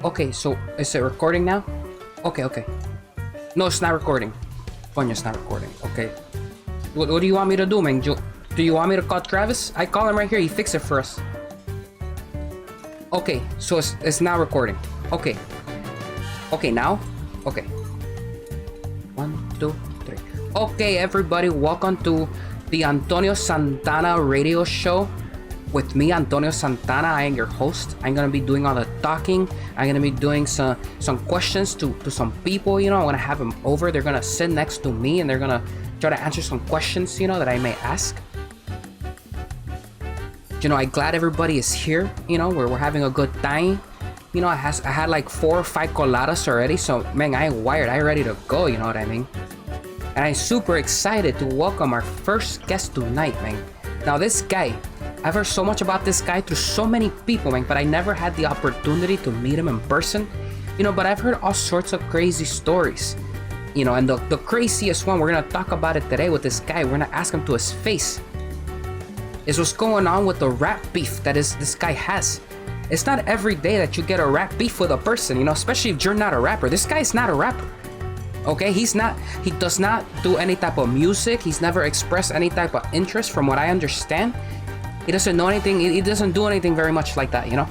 Okay, so is it recording now? Okay. No, it's not recording. Coño, it's not recording. Okay. What do you want me to do, man? Do you want me to call Travis? I call him right here. He fixed it for us. Okay, so it's now recording. Okay. Okay, now? Okay. 1, 2, 3. Okay, everybody, welcome to the Antonio Santana radio show. With me, Antonio Santana. I am your host. I'm gonna be doing all the talking. I'm gonna be doing some questions to some people. You know, I'm gonna have them over. They're gonna sit next to me and they're gonna try to answer some questions, you know, that I may ask. You know, I'm glad everybody is here. You know, we're having a good time. You know, I had like 4 or 5 coladas already, so man, I ain't wired. I'm ready to go. You know what I mean? And I'm super excited to welcome our first guest tonight, man. Now, this guy, I've heard so much about this guy through so many people, man, but I never had the opportunity to meet him in person. You know, but I've heard all sorts of crazy stories. You know, and the craziest one, we're gonna talk about it today with this guy. We're gonna ask him to his face. Is what's going on with the rap beef that this guy has. It's not every day that you get a rap beef with a person, you know, especially if you're not a rapper. This guy's not a rapper. Okay, he does not do any type of music. He's never expressed any type of interest from what I understand. He doesn't know anything. He doesn't do anything very much like that, you know.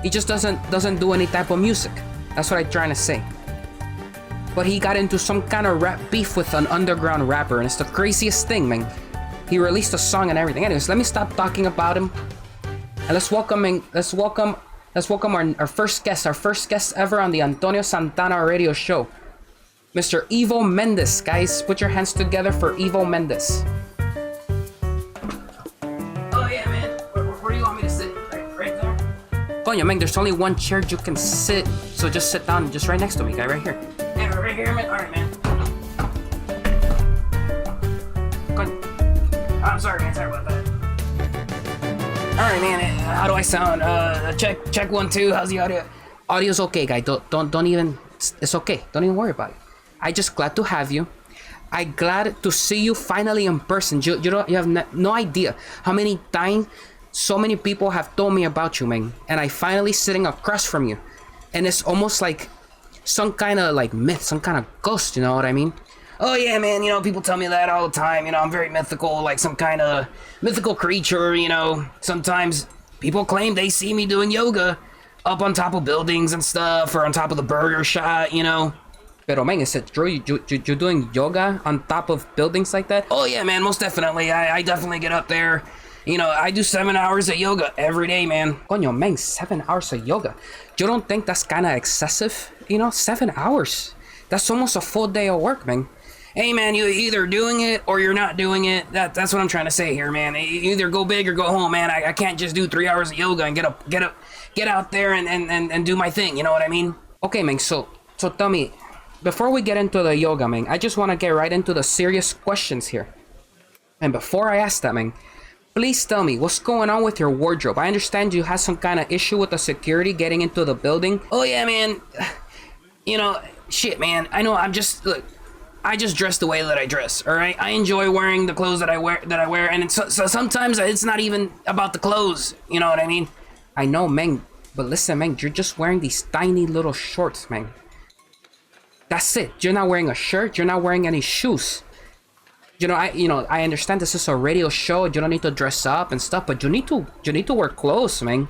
He just doesn't do any type of music. That's what I'm trying to say. But he got into some kind of rap beef with an underground rapper, and it's the craziest thing, man. He released a song and everything. Anyways, let me stop talking about him, and let's welcome our first guest ever on the Antonio Santana radio show, Mr. Evo Mendez. Guys, put your hands together for Evo Mendez. Coño, man, there's only one chair you can sit, so just sit down, just right next to me, guy, right here. Yeah, right here, man. All right, man. Coño. I'm sorry, man. Sorry about that. All right, man. How do I sound? Check 1, 2. How's the audio? Audio's okay, guy. Don't even. It's okay. Don't even worry about it. I just glad to have you. I glad to see you finally in person. You have no idea how many times. So many people have told me about you, man, and I finally sitting across from you, and it's almost like some kind of like myth, some kind of ghost, you know what I mean? Oh yeah, man, you know, people tell me that all the time, you know, I'm very mythical, like some kind of mythical creature, you know. Sometimes people claim they see me doing yoga up on top of buildings and stuff, or on top of the burger shot, you know. Pero man, is it true? You're doing yoga on top of buildings like that? Oh yeah, man, most definitely. I definitely get up there. You know, I do 7 hours of yoga every day, man. Coño, man, 7 hours of yoga. You don't think that's kind of excessive? You know, 7 hours. That's almost a full day of work, man. Hey, man, you're either doing it or you're not doing it. That's what I'm trying to say here, man. You either go big or go home, man. I can't just do 3 hours of yoga and get out there and do my thing. You know what I mean? Okay, man. So tell me, before we get into the yoga, man, I just want to get right into the serious questions here. And before I ask that, man, please tell me, what's going on with your wardrobe? I understand you had some kind of issue with the security getting into the building. Oh yeah, man. You know, shit, man. I know. Look, I just dress the way that I dress. All right. I enjoy wearing the clothes that I wear, and so sometimes it's not even about the clothes. You know what I mean? I know, man. But listen, man, you're just wearing these tiny little shorts, man. That's it. You're not wearing a shirt. You're not wearing any shoes. You know, I understand this is a radio show. You don't need to dress up and stuff, but you need to wear clothes, man.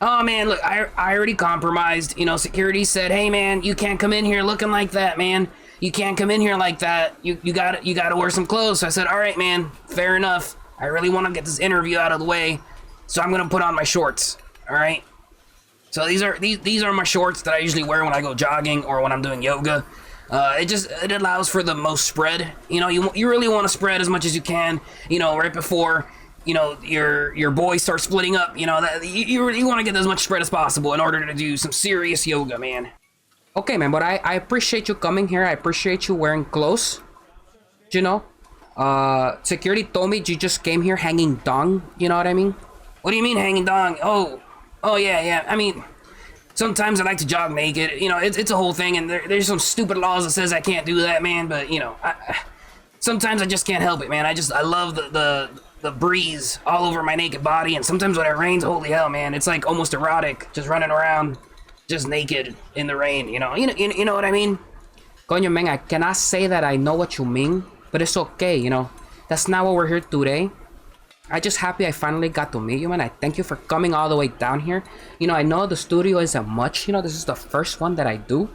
Oh man, look, I already compromised. You know, security said, "Hey man, you can't come in here looking like that, man. You can't come in here like that. You gotta wear some clothes." So I said, "All right, man, fair enough. I really want to get this interview out of the way, so I'm gonna put on my shorts. All right. So these are my shorts that I usually wear when I go jogging or when I'm doing yoga. It allows for the most spread. You know, you really want to spread as much as you can. You know, right before, you know, your boys start splitting up. You know, that you want to get as much spread as possible in order to do some serious yoga, man. Okay, man, but I appreciate you coming here. I appreciate you wearing clothes. You know, security told me you just came here hanging dong. You know what I mean? What do you mean hanging dong? Oh yeah. I mean, sometimes I like to jog naked. You know, it's a whole thing, and there's some stupid laws that says I can't do that, man. But you know, sometimes I just can't help it, man. I love the breeze all over my naked body, and sometimes when it rains, holy hell, man, it's like almost erotic, just running around, just naked in the rain, you know what I mean? Coño, man, I cannot say that I know what you mean, but it's okay, you know. That's not what we're here today. I just happy I finally got to meet you, man. I thank you for coming all the way down here. You know, I know the studio isn't much, you know, this is the first one that I do,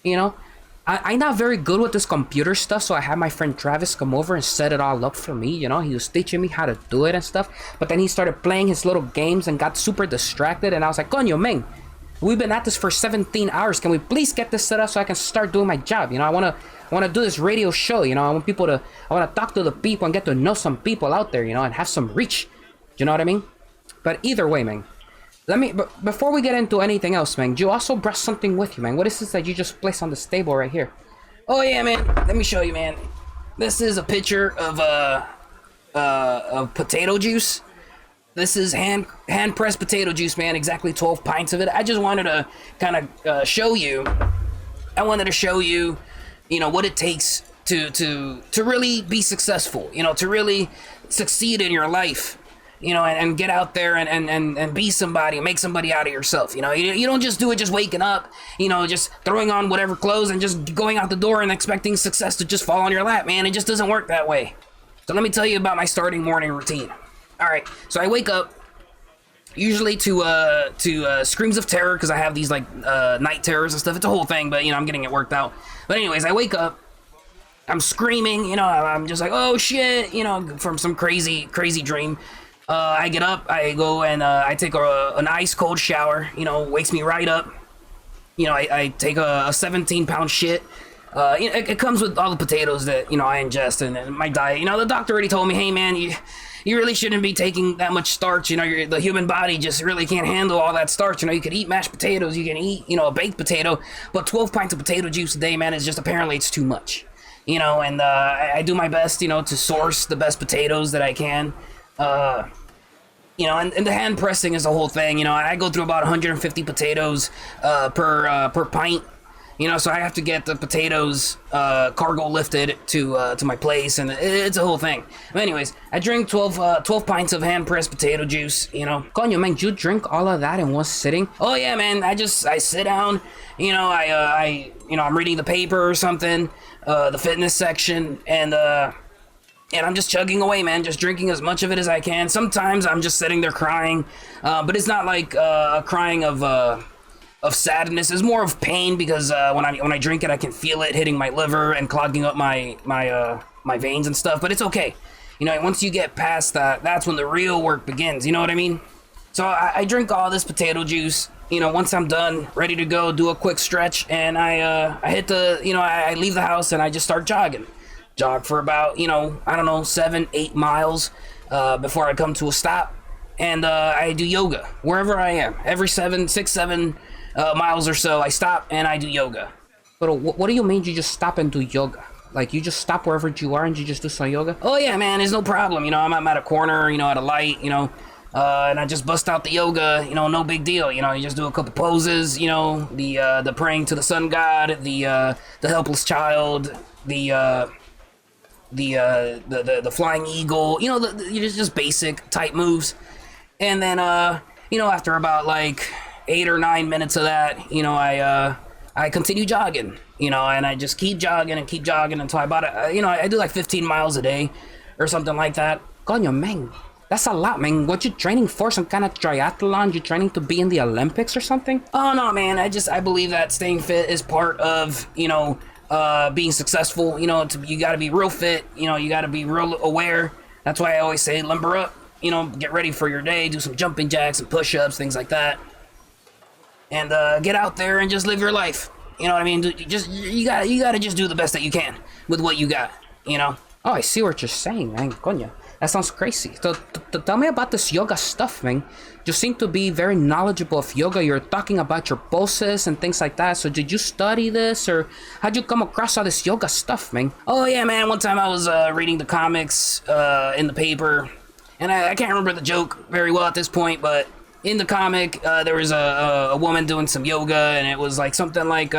you know. I'm not very good with this computer stuff, so I had my friend Travis come over and set it all up for me, you know. He was teaching me how to do it and stuff, but then he started playing his little games and got super distracted, and I was like, coño, man, we've been at this for 17 hours. Can we please get this set up so I can start doing my job? You know, I want to do this radio show, you know. I want to talk to the people and get to know some people out there, you know, and have some reach. You know what I mean? But either way, man, before we get into anything else, man, you also brought something with you, man. What is this that you just placed on this table right here? Oh yeah, man, let me show you, man. This is a picture of potato juice. This is hand pressed potato juice, man. Exactly 12 pints of it. I just wanted to kind of show you. I wanted to show you, you know, what it takes to really be successful. You know, to really succeed in your life. You know, and get out there and be somebody, make somebody out of yourself. You know, you don't just do it just waking up, you know, just throwing on whatever clothes and just going out the door and expecting success to just fall on your lap, man. It just doesn't work that way. So let me tell you about my starting morning routine. All right, so I wake up usually to screams of terror, because I have these like night terrors and stuff. It's a whole thing, but you know, I'm getting it worked out. But anyways, I wake up, I'm screaming, you know, I'm just like, oh shit, you know, from some crazy dream. I get up, I go and I take an ice cold shower, you know, wakes me right up. You know, I take a 17-pound shit. You know, it comes with all the potatoes that, you know, I ingest and my diet. You know, the doctor already told me, hey man, you really shouldn't be taking that much starch. You know, the human body just really can't handle all that starch. You know, you could eat mashed potatoes, you can eat, you know, a baked potato, but 12 pints of potato juice a day, man, is just apparently it's too much. You know, and I do my best, you know, to source the best potatoes that I can. You know, and the hand pressing is the whole thing. You know, I go through about 150 potatoes per pint. You know, so I have to get the potatoes cargo lifted to my place, and it's a whole thing. But anyways, I drink 12 pints of hand pressed potato juice. You know, coño, man, you drink all of that in one sitting? Oh yeah, man. I sit down. You know, I'm reading the paper or something, the fitness section, and I'm just chugging away, man, just drinking as much of it as I can. Sometimes I'm just sitting there crying, but it's not like a crying of sadness. It's more of pain, because when I drink it, I can feel it hitting my liver and clogging up my veins and stuff. But it's okay, you know. Once you get past that, that's when the real work begins. You know what I mean? So I drink all this potato juice. You know, once I'm done, ready to go, do a quick stretch, and I hit I leave the house and I just start jogging. Jog for about, you know, I don't know, 7-8 miles before I come to a stop. And I do yoga wherever I am. Every 7 miles or so, I stop and I do yoga. But what do you mean you just stop and do yoga? Like, you just stop wherever you are and you just do some yoga? Oh yeah, man, it's no problem. You know, I'm at a corner, you know, at a light, you know, and I just bust out the yoga, you know, no big deal. You know, you just do a couple poses, you know, the praying to the sun god, the helpless child, the flying eagle, you know, just basic type moves. And then, you know, after about like 8 or 9 minutes of that, you know, I continue jogging, you know, and I just keep jogging until you know, I do like 15 miles a day or something like that. Coño, man, that's a lot, man. What you training for? Some kind of triathlon? You training to be in the Olympics or something? Oh no, man, I believe that staying fit is part of, you know, being successful. You know, you got to be real fit, you know, you got to be real aware. That's why I always say limber up, you know, get ready for your day, do some jumping jacks and push-ups, things like that, and get out there and just live your life. You know what I mean? You gotta just do the best that you can with what you got, you know. Oh, I see what you're saying, man. Coño, that sounds crazy. So tell me about this yoga stuff, man. You seem to be very knowledgeable of yoga. You're talking about your poses and things like that. So did you study this, or how'd you come across all this yoga stuff, man? Oh yeah, man. One time I was reading the comics in the paper, and I can't remember the joke very well at this point, but in the comic there was a woman doing some yoga, and it was like something like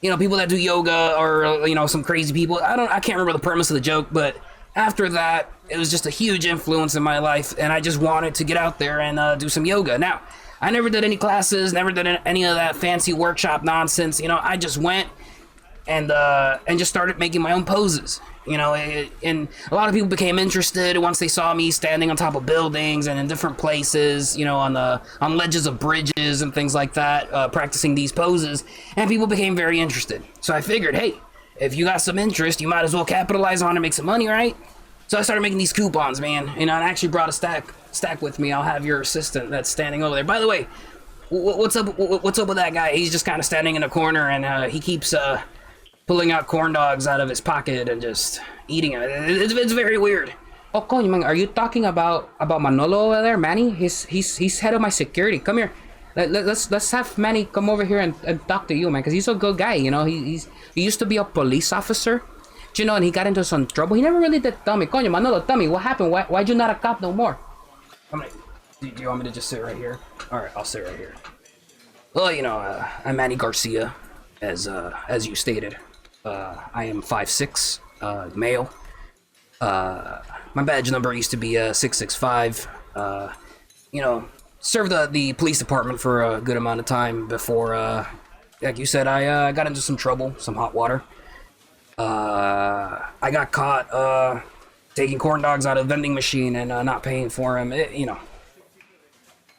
you know, people that do yoga, or you know, some crazy people. I can't remember the premise of the joke, but after that, it was just a huge influence in my life, and I just wanted to get out there and do some yoga. Now, I never did any classes, never did any of that fancy workshop nonsense. You know, I just went and just started making my own poses. You know, and a lot of people became interested once they saw me standing on top of buildings and in different places, you know, on ledges of bridges and things like that, practicing these poses, and people became very interested. So I figured, hey, if you got some interest, you might as well capitalize on it and make some money, right? So I started making these coupons, man, you know, and I actually brought a stack with me. I'll have your assistant that's standing over there. By the way, what's up with that guy? He's just kind of standing in a corner, and he keeps pulling out corn dogs out of his pocket and just eating it. It's very weird. Oh, coño, man, are you talking about Manolo over there, Manny? He's head of my security. Come here. Let's have Manny come over here and talk to you, man, because he's a good guy. You know, he used to be a police officer, you know, and he got into some trouble. He never really did tell me. Coño, Manolo, tell me what happened. Why'd you not a cop no more? Do you want me to just sit right here? All right, I'll sit right here. Well, you know, I'm Manny Garcia, as you stated. I am 5'6", male. My badge number used to be 665. You know, served the police department for a good amount of time before, like you said, I got into some trouble, some hot water. I got caught taking corn dogs out of a vending machine and not paying for them. You know,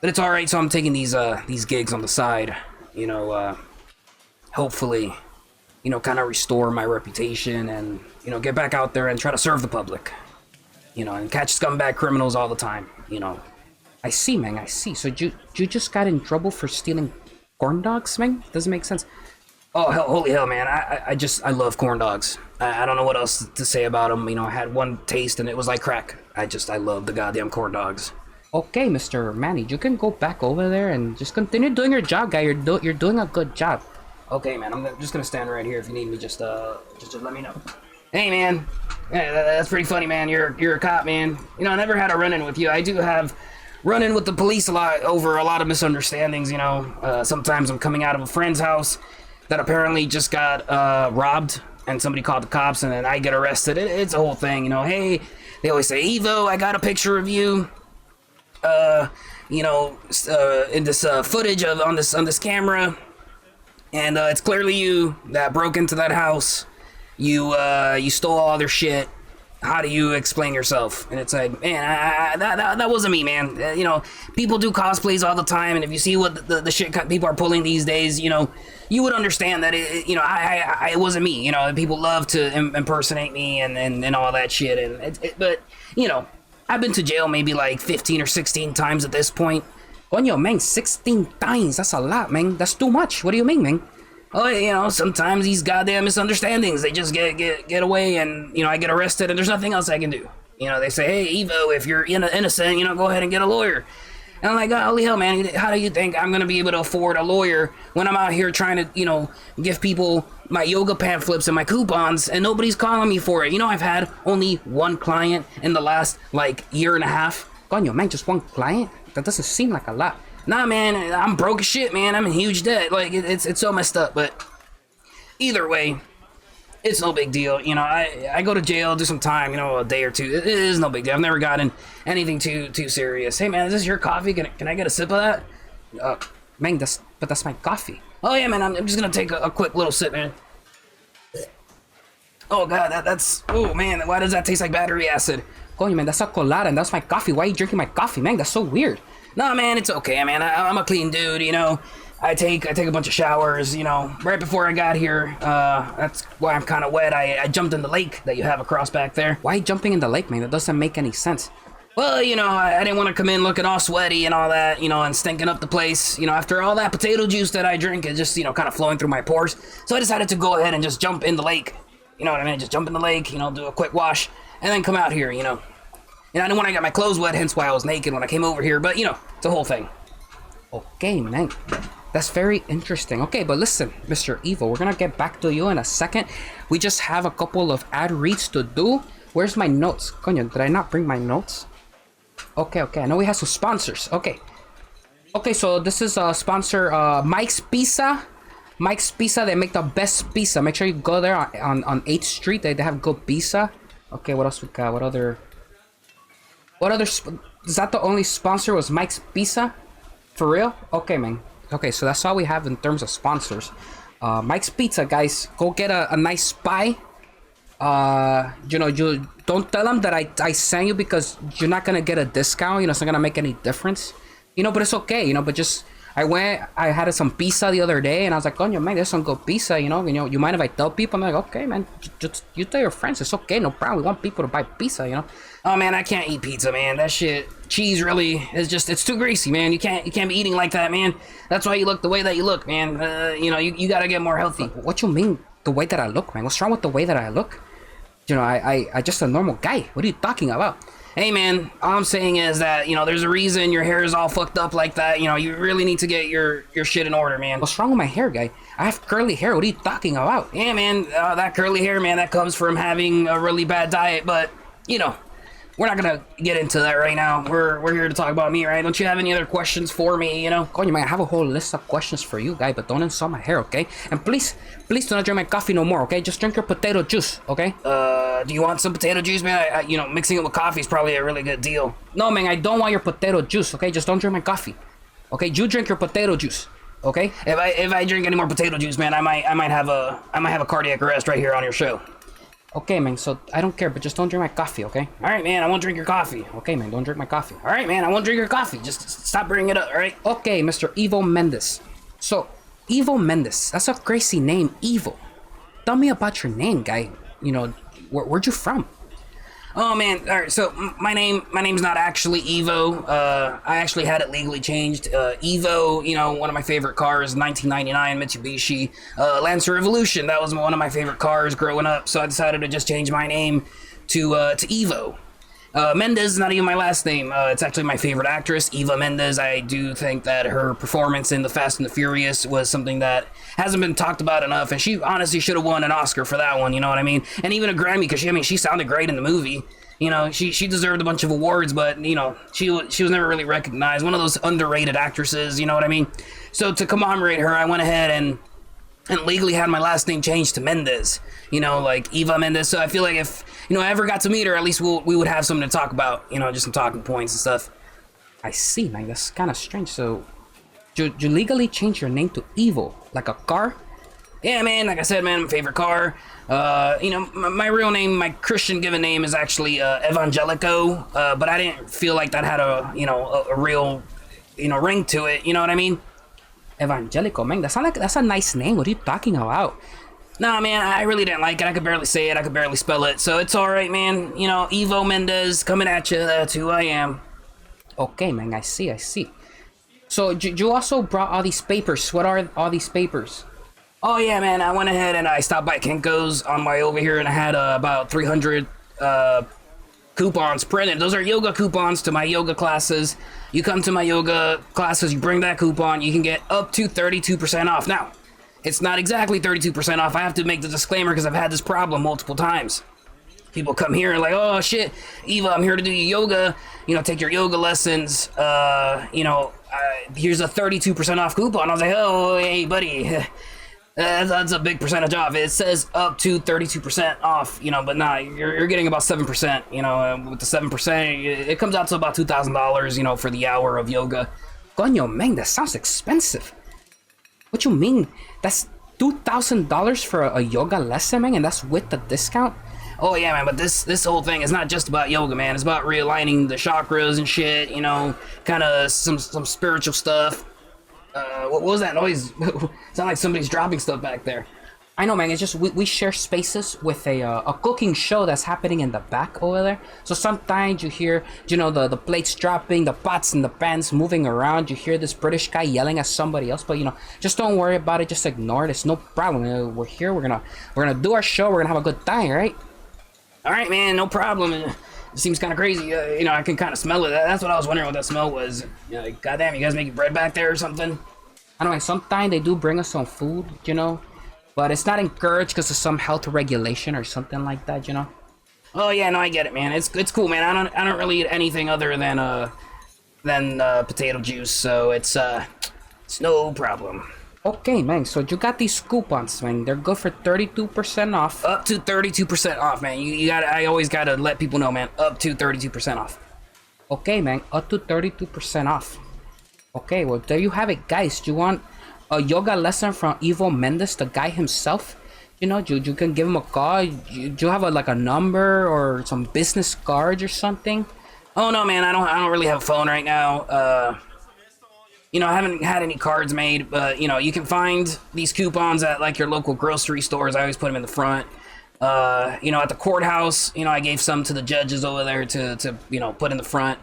but it's all right. So I'm taking these gigs on the side. You know, hopefully, you know, kind of restore my reputation and, you know, get back out there and try to serve the public, you know, and catch scumbag criminals all the time, you know. I see, man, I see. So you just got in trouble for stealing corn dogs, man? Doesn't make sense. Oh, holy hell, man. I love corn dogs. I don't know what else to say about them. You know, I had one taste and it was like crack. I love the goddamn corn dogs. Okay, Mr. Manny, you can go back over there and just continue doing your job, guy. You're doing a good job. Okay, man, I'm just gonna stand right here. If you need me, just let me know. Hey, man, yeah, that's pretty funny, man. You're a cop, man. You know, I never had a run-in with you. I do have run-in with the police a lot over a lot of misunderstandings. You know, sometimes I'm coming out of a friend's house that apparently just got robbed, and somebody called the cops, and then I get arrested. It's a whole thing, you know. Hey, they always say, Evo, I got a picture of you. You know, in this footage on this camera. And it's clearly you that broke into that house. You stole all their shit. How do you explain yourself? And it's like, man, that wasn't me, man. You know, people do cosplays all the time, and if you see what the shit people are pulling these days, you know, you would understand that it wasn't me. You know, people love to impersonate me and all that shit. And but you know, I've been to jail maybe like 15 or 16 times at this point. Coño, man, 16 times, that's a lot, man. That's too much. What do you mean, man? Oh, you know, sometimes these goddamn misunderstandings, they just get away, and, you know, I get arrested and there's nothing else I can do. You know, they say, hey, Evo, if you're innocent, you know, go ahead and get a lawyer. And I'm like, holy hell, man, how do you think I'm gonna be able to afford a lawyer when I'm out here trying to, you know, give people my yoga pamphlets and my coupons and nobody's calling me for it? You know, I've had only one client in the last, like, year and a half. Coño, man, just one client? That doesn't seem like a lot. Nah, man, I'm broke as shit, man. I'm in huge debt. Like, it's so messed up. But either way, it's no big deal. You know, I go to jail, do some time, you know, a day or two. It is no big deal. I've never gotten anything too serious. Hey, man, is this your coffee? Can I get a sip of that? Man, that's my coffee. Oh, yeah, man, I'm just gonna take a quick little sip, man. Oh, God, that's... Oh, man, why does that taste like battery acid? Coño, man, that's a colada, and that's my coffee. Why are you drinking my coffee, man? That's so weird. Nah, man, it's okay, man. I'm a clean dude, you know. I take a bunch of showers, you know. Right before I got here, that's why I'm kind of wet. I jumped in the lake that you have across back there. Why jumping in the lake, man? That doesn't make any sense. Well, you know, I didn't want to come in looking all sweaty and all that, you know, and stinking up the place. You know, after all that potato juice that I drink is just, you know, kind of flowing through my pores. So I decided to go ahead and just jump in the lake. You know what I mean? Just jump in the lake, you know, do a quick wash, and then come out here, you know. And I didn't want to get my clothes wet, hence why I was naked when I came over here. But, you know, it's a whole thing. Okay, man. That's very interesting. Okay, but listen, Mr. Evo, we're going to get back to you in a second. We just have a couple of ad reads to do. Where's my notes? Coño, did I not bring my notes? Okay. I know we have some sponsors. Okay, so this is a sponsor, Mike's Pizza. Mike's Pizza, they make the best pizza. Make sure you go there on 8th Street. They have good pizza. Okay, what else we got? What other? Is that the only sponsor? Was Mike's Pizza? For real? Okay, man. Okay, so that's all we have in terms of sponsors. Mike's Pizza, guys. Go get a nice pie. You know, you don't tell them that I sent you, because you're not gonna get a discount. You know, it's not gonna make any difference. You know, but it's okay. You know, but just I had some pizza the other day, and I was like, oh, man, there's some good pizza. You know, you mind if I tell people? I'm like, okay, man, just you tell your friends. It's okay, no problem. We want people to buy pizza. You know. Oh man, I can't eat pizza, man. That shit, cheese really is just, it's too greasy, man. You can't be eating like that, man. That's why you look the way that you look, man. You know, you gotta get more healthy. What you mean, the way that I look, man? What's wrong with the way that I look? You know, I just a normal guy. What are you talking about? Hey, man, all I'm saying is that, you know, there's a reason your hair is all fucked up like that. You know, you really need to get your shit in order, man. What's wrong with my hair, guy? I have curly hair. What are you talking about? Yeah, man, that curly hair, man, that comes from having a really bad diet, but, you know, we're not gonna get into that right now. We're here to talk about me, right? Don't you have any other questions for me, you know? Coño, man, I have a whole list of questions for you, guy, but don't insult my hair, okay? And please do not drink my coffee no more, okay? Just drink your potato juice, okay? Do you want some potato juice, man? You know, mixing it with coffee is probably a really good deal. No, man, I don't want your potato juice, okay? Just don't drink my coffee, okay? You drink your potato juice, okay? If I drink any more potato juice, man, I might have a cardiac arrest right here on your show. Okay, man, so I don't care, but just don't drink my coffee, okay? All right, man, I won't drink your coffee. Okay, man, don't drink my coffee. All right, man, I won't drink your coffee. Just stop bringing it up, all right? Okay, Mr. Evo Mendez. So, Evo Mendez, that's a crazy name, Evo. Tell me about your name, guy. You know, where'd you from? Oh man, all right. So my name's not actually Evo. I actually had it legally changed. Evo, you know, one of my favorite cars, 1999 Mitsubishi Lancer Evolution. That was one of my favorite cars growing up. So I decided to just change my name to Evo. Mendez is not even my last name. It's actually my favorite actress, Eva Mendez. I do think that her performance in The Fast and the Furious was something that hasn't been talked about enough, and she honestly should have won an Oscar for that one, you know what I mean? And even a Grammy, because she sounded great in the movie. You know, she deserved a bunch of awards, but, you know, she was never really recognized. One of those underrated actresses, you know what I mean? So to commemorate her, I went ahead and legally had my last name changed to Mendez, you know, like Eva Mendez. So I feel like if, you know, I ever got to meet her, at least we would have something to talk about, you know, just some talking points and stuff. I see, man, that's kind of strange. So you legally change your name to Evo, like a car? Yeah, man, like I said, man, my favorite car. You know, my real name, my Christian given name is actually Evangelico, but I didn't feel like that had a real, you know, ring to it, you know what I mean? Evangelico, man, that's a nice name. What are you talking about? Nah, man, I really didn't like it. I could barely say it. I could barely spell it. So it's all right, man. You know, Evo Mendez coming at you. That's who I am. Okay, man, I see. So you also brought all these papers. What are all these papers? Oh, yeah, man, I went ahead and I stopped by Kinko's on my way over here, and I had about 300 coupons printed. Those are yoga coupons to my yoga classes. You come to my yoga classes, you bring that coupon, you can get up to 32% off. Now, it's not exactly 32% off. I have to make the disclaimer because I've had this problem multiple times. People come here and like, oh shit, Eva, I'm here to do your yoga, you know, take your yoga lessons, you know, here's a 32% off coupon. I was like, oh, hey, buddy, that's a big percentage off. It says up to 32% off, you know, but nah, you're getting about 7%, you know, with the 7%, it comes out to about $2,000, you know, for the hour of yoga. Coño, man, that sounds expensive. What you mean? That's $2,000 for a yoga lesson, man, and that's with the discount? Oh yeah, man, but this whole thing is not just about yoga, man. It's about realigning the chakras and shit, you know, kind of some spiritual stuff. What was that noise? It sounded like somebody's dropping stuff back there. I know, man, it's just we share spaces with a cooking show that's happening in the back over there. So sometimes you hear, you know, the plates dropping, the pots and the pans moving around. You hear this British guy yelling at somebody else, but, you know, just don't worry about it. Just ignore it. It's no problem. We're here. We're gonna do our show. We're gonna have a good time, right? All right, man, no problem. It seems kind of crazy. You know, I can kind of smell it. That's what I was wondering what that smell was. You know, like, goddamn, you guys making bread back there or something? I don't know, sometimes they do bring us some food, you know, but it's not encouraged because of some health regulation or something like that, you know. Oh yeah, no, I get it, man. It's cool, man. I don't really eat anything other than potato juice, so it's no problem. Okay, man, so you got these coupons, man. They're good for 32% off. Up to 32% off, man. You gotta, I always gotta let people know, man. Up to 32% off. Okay, man, up to 32% off. Okay, well, there you have it, guys. Do you want a yoga lesson from Evo Mendez, the guy himself? You know, you can give him a call. You have like a number or some business cards or something? Oh no, man, I don't really have a phone right now. You know, I haven't had any cards made, but you know, you can find these coupons at like your local grocery stores. I always put them in the front. You know, at the courthouse, you know, I gave some to the judges over there to you know, put in the front.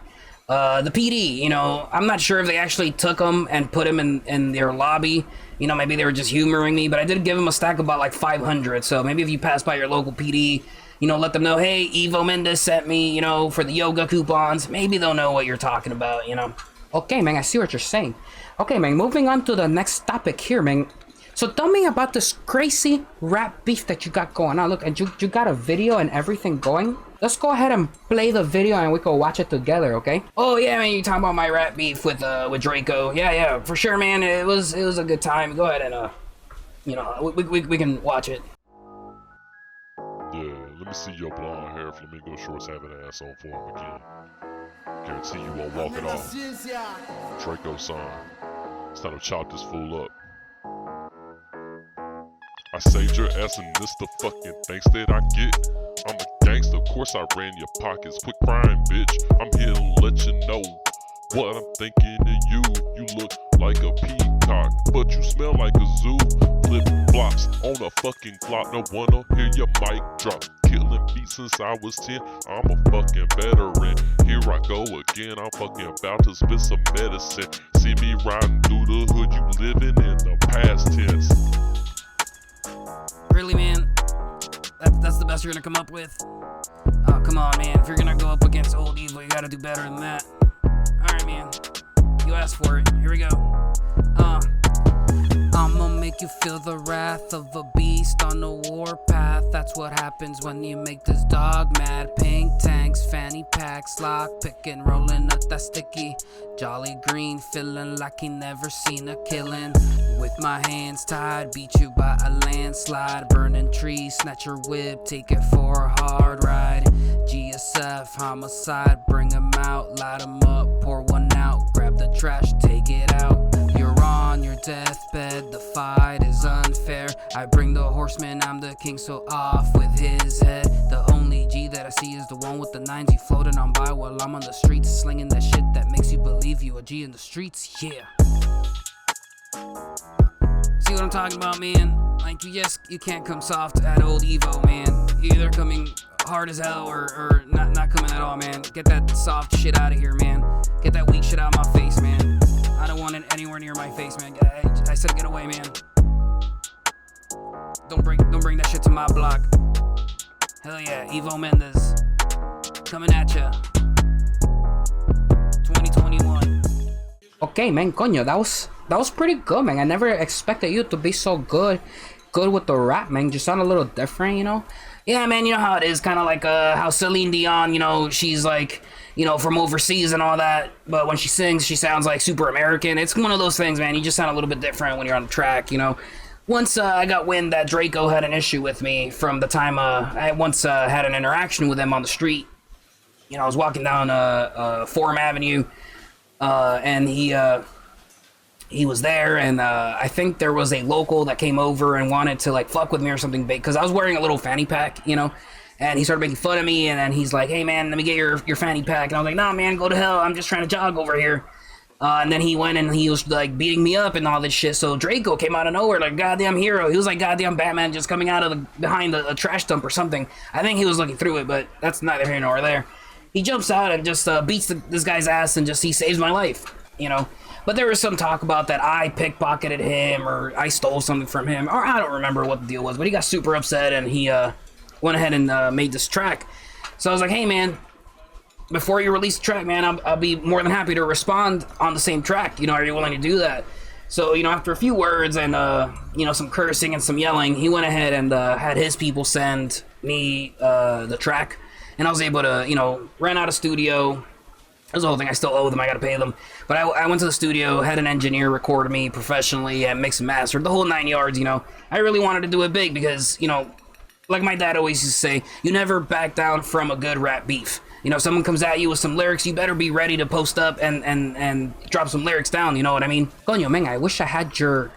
The PD, you know, I'm not sure if they actually took them and put them in their lobby. You know, maybe they were just humoring me, but I did give them a stack of about like 500. So maybe if you pass by your local PD, you know, let them know, hey, Evo Mendez sent me, you know, for the yoga coupons. Maybe they'll know what you're talking about, you know. Okay, man, I see what you're saying. Okay, man, moving on to the next topic here, man. So tell me about this crazy rap beef that you got going on. Look, and you got a video and everything going. Let's go ahead and play the video and we can watch it together, okay? Oh yeah, man, you talking about my rap beef with Draco? Yeah, for sure, man. It was a good time. Go ahead and you know, we can watch it. Yeah, let me see your blonde hair, flamingo shorts having ass on form again. Guarantee you won't walk it off. Draco son. It's time to chop this fool up. I saved your ass and this the fucking thanks that I get. I'm a gangster, of course I ran your pockets. Quit crying, bitch. I'm here to let you know what I'm thinking of you. You look like a peacock, but you smell like a zoo. Flip flops on a fucking clock. No wanna hear your mic drop. Killing beats since I was 10. I'm a fucking veteran. Here I go again. I'm fucking about to spit some medicine. See me riding through the hood. You living in the past tense. Really, man? That's the best you're gonna come up with? Oh, come on, man. If you're gonna go up against old Evo, you gotta do better than that. Alright, man. You asked for it. Here we go. I'ma make you feel the wrath of a beast on the warpath. That's what happens when you make this dog mad. Pink tanks, fanny packs, lock picking, rolling up that sticky. Jolly green, feeling like he never seen a killing. With my hands tied, beat you by a landslide. Burning trees, snatch your whip, take it for a hard ride. GSF, homicide, bring 'em out, light 'em up, pour one out. Grab the trash, take it out. You're on your deathbed, the fight is unfair. I bring the horseman, I'm the king, so off with his head. The only G that I see is the one with the 9G floating on by while I'm on the streets, slinging that shit that makes you believe you a G in the streets, yeah. See what I'm talking about, man? Like, you can't come soft at old Evo, man. You're either coming hard as hell or not coming at all, man. Get that soft shit out of here, man. Get that weak shit out of my face, man. I don't want it anywhere near my face, man. I said get away, man. Don't bring that shit to my block. Hell yeah, Evo Mendez. Coming at ya. 2021. Okay, man, coño, that was pretty good, man. I never expected you to be so good with the rap, man. You sound a little different, you know? Yeah, man, you know how it is, kind of like how Celine Dion, you know, she's like, you know, from overseas and all that, but when she sings, she sounds like super American. It's one of those things, man. You just sound a little bit different when you're on the track, you know? Once I got wind that Draco had an issue with me from the time I once had an interaction with him on the street. You know, I was walking down Forum Avenue, and he was there, and I think there was a local that came over and wanted to like fuck with me or something big, because I was wearing a little fanny pack, you know, and he started making fun of me, and then he's like, hey man, let me get your fanny pack, and I was like, nah man, go to hell, I'm just trying to jog over here. And then he went and he was like beating me up and all this shit. So Draco came out of nowhere like goddamn hero. He was like goddamn Batman just coming out of behind a trash dump or something. I think he was looking through it, but that's neither here nor there. He jumps out and just beats this guy's ass, and just he saves my life, you know. But there was some talk about that I pickpocketed him or I stole something from him, or I don't remember what the deal was. But he got super upset and he went ahead and made this track. So I was like, hey man, before you release the track, man, I'll be more than happy to respond on the same track. You know, are you willing to do that? So, you know, after a few words and, you know, some cursing and some yelling, he went ahead and had his people send me the track. And I was able to, you know, rent out a studio, That's the whole thing. I still owe them. I gotta pay them. But I went to the studio, had an engineer record me professionally, and mix and master, the whole 9 yards, you know. I really wanted to do it big because, you know, like my dad always used to say, you never back down from a good rap beef. You know, if someone comes at you with some lyrics, you better be ready to post up and drop some lyrics down, you know what I mean? Coño, man, I wish I had your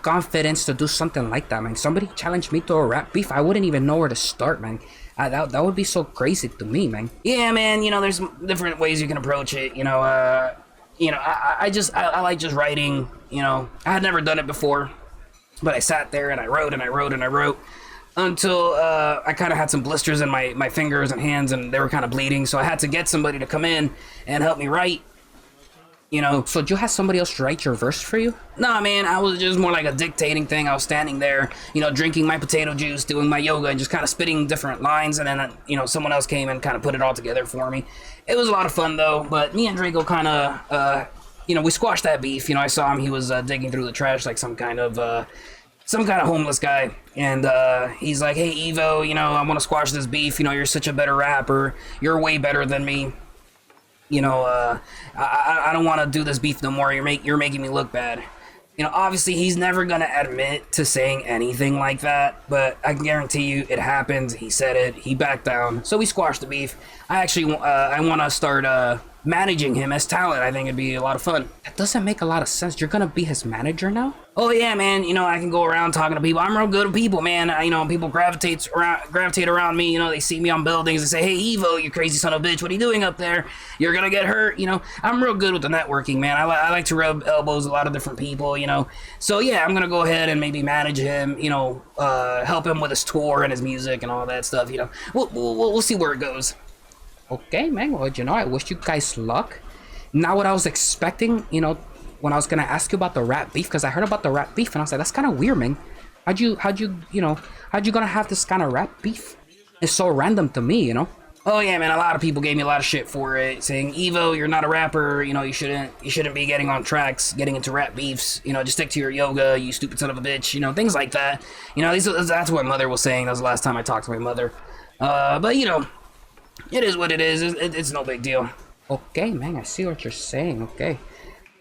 confidence to do something like that, man. Somebody challenged me to a rap beef, I wouldn't even know where to start, man. That would be so crazy to me, man. Yeah, man, you know, there's different ways you can approach it, you know, I like just writing, you know. I had never done it before, but I sat there and I wrote and I wrote and I wrote until I kind of had some blisters in my fingers and hands, and they were kind of bleeding, so I had to get somebody to come in and help me write. You know, so did you have somebody else write your verse for you? Nah, man, I was just more like a dictating thing. I was standing there, you know, drinking my potato juice, doing my yoga, and just kind of spitting different lines, and then, you know, someone else came and kind of put it all together for me. It was a lot of fun, though, but me and Draco kind of, you know, we squashed that beef. You know, I saw him, he was digging through the trash like some kind of homeless guy, and he's like, hey, Evo, you know, I want to squash this beef. You know, you're such a better rapper. You're way better than me. You know, I don't want to do this beef no more. You're making me look bad. You know, obviously he's never gonna admit to saying anything like that, but I can guarantee you it happened. He said it. He backed down. So we squashed the beef. I actually, I want to start managing him as talent. I think it'd be a lot of fun. That doesn't make a lot of sense. You're gonna be his manager now? Oh yeah, man. You know, I can go around talking to people. I'm real good with people, man. You know, people gravitate around me. You know, they see me on buildings and say, hey, Evo, you crazy son of a bitch, what are you doing up there? You're gonna get hurt. You know, I'm real good with the networking, man. I like to rub elbows with a lot of different people, you know. So yeah, I'm gonna go ahead and maybe manage him, you know, help him with his tour and his music and all that stuff, you know. We'll see where it goes. Okay, man, well, you know, I wish you guys luck. Not what I was expecting, you know, when I was gonna ask you about the rap beef, because I heard about the rap beef, and I was like, that's kind of weird, man. How'd you gonna have this kind of rap beef? It's so random to me, you know? Oh yeah, man, a lot of people gave me a lot of shit for it, saying, Evo, you're not a rapper, you know, you shouldn't be getting on tracks, getting into rap beefs, you know, just stick to your yoga, you stupid son of a bitch, you know, things like that. You know, that's what my mother was saying. That was the last time I talked to my mother. But, you know, it is what it is. It's no big deal. Okay, man, I see what you're saying. Okay.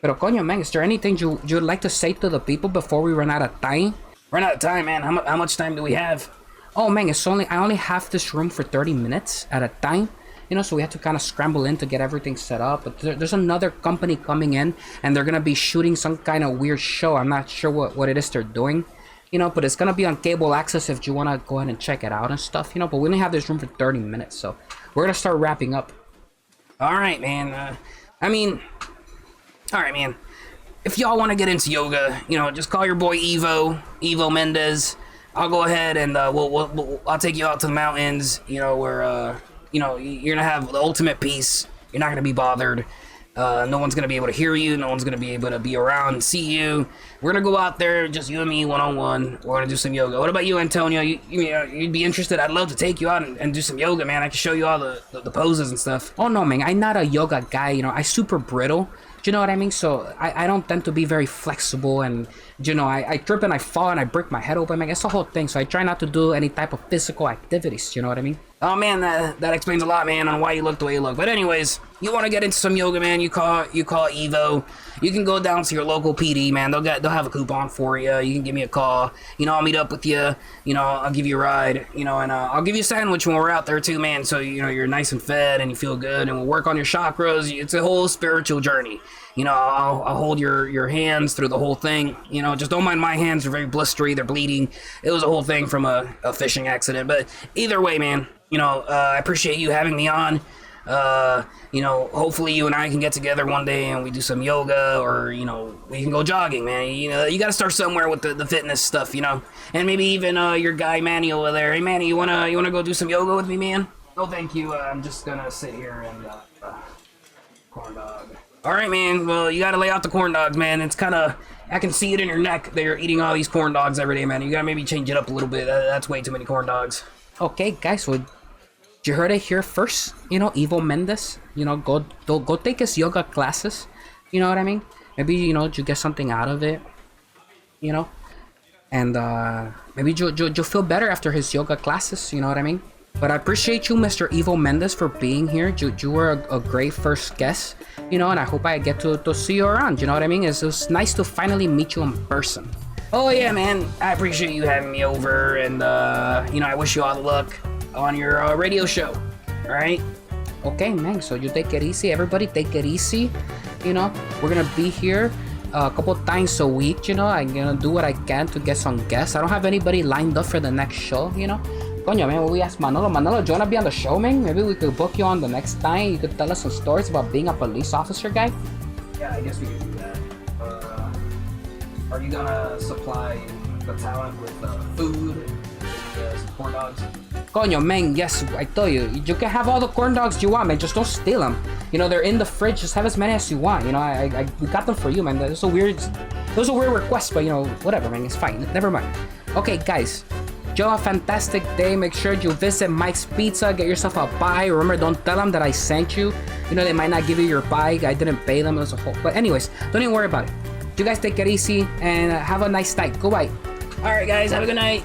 Pero coño, man, is there anything you'd like to say to the people before we run out of time? Run out of time, man. How much time do we have? Oh, man, I only have this room for 30 minutes at a time. You know, so we have to kind of scramble in to get everything set up. But there's another company coming in, and they're going to be shooting some kind of weird show. I'm not sure what it is they're doing. You know, but it's going to be on cable access if you want to go ahead and check it out and stuff, you know. But we only have this room for 30 minutes, so we're going to start wrapping up. All right, man. All right, man. If y'all want to get into yoga, you know, just call your boy Evo Mendez. I'll go ahead and I'll take you out to the mountains, you know, where, you know, you're going to have the ultimate peace. You're not going to be bothered. No one's going to be able to hear you. No one's going to be able to be around and see you. We're going to go out there, just you and me, one-on-one. We're going to do some yoga. What about you, Antonio? You'd be interested? I'd love to take you out and do some yoga, man. I can show you all the poses and stuff. Oh, no, man. I'm not a yoga guy. You know, I'm super brittle. Do you know what I mean? So I don't tend to be very flexible, and you know, I trip and I fall and I break my head open. Man, it's the whole thing. So I try not to do any type of physical activities. You know what I mean? Oh man, that explains a lot, man, on why you look the way you look. But anyways, you want to get into some yoga, man? You call Evo. You can go down to your local PD, man. They'll have a coupon for you. You can give me a call. You know, I'll meet up with you. You know, I'll give you a ride. You know, and I'll give you a sandwich when we're out there too, man. So you know you're nice and fed and you feel good, and we'll work on your chakras. It's a whole spiritual journey. You know, I'll hold your hands through the whole thing. You know, just don't mind my hands. They're very blistery. They're bleeding. It was a whole thing from a fishing accident. But either way, man, you know, I appreciate you having me on. You know, hopefully you and I can get together one day and we do some yoga, or, you know, we can go jogging, man. You know, you got to start somewhere with the fitness stuff, you know. And maybe even your guy Manny over there. Hey, Manny, you wanna go do some yoga with me, man? No, thank you. I'm just gonna sit here and corn dog. All right, man. Well, you gotta lay out the corn dogs, man. It's kind of, I can see it in your neck that you're eating all these corn dogs every day, man. You gotta maybe change it up a little bit. That's way too many corn dogs. Okay, guys. Well, you heard it here first. You know, Evo Mendez. You know, go take his yoga classes. You know what I mean? Maybe, you know, you get something out of it. You know, and maybe you'll feel better after his yoga classes. You know what I mean? But I appreciate you, Mr. Evo Mendez, for being here. You were a great first guest, you know, and I hope I get to see you around, you know what I mean? It was nice to finally meet you in person. Oh yeah, man, I appreciate you having me over, and you know, I wish you all the luck on your radio show, all right? Okay, man, so you take it easy. Everybody take it easy, you know? We're gonna be here a couple times a week, you know? I'm gonna do what I can to get some guests. I don't have anybody lined up for the next show, you know? Coño, man, we asked Manolo. Manolo, do you wanna be on the show, man? Maybe we could book you on the next time. You could tell us some stories about being a police officer guy. Yeah, I guess we could do that. Are you gonna supply the talent with food, some corn dogs? Coño, man, yes, I told you. You can have all the corn dogs you want, man. Just don't steal them. You know, they're in the fridge. Just have as many as you want. You know, we got them for you, man. It was a weird request, but, you know, whatever, man. It's fine. Never mind. Okay, guys. Joe, a fantastic day. Make sure you visit Mike's Pizza. Get yourself a pie. Remember, don't tell them that I sent you. You know, they might not give you your pie. I didn't pay them. It was a whole... But anyways, don't even worry about it. You guys take it easy and have a nice night. Goodbye. All right, guys. Have a good night.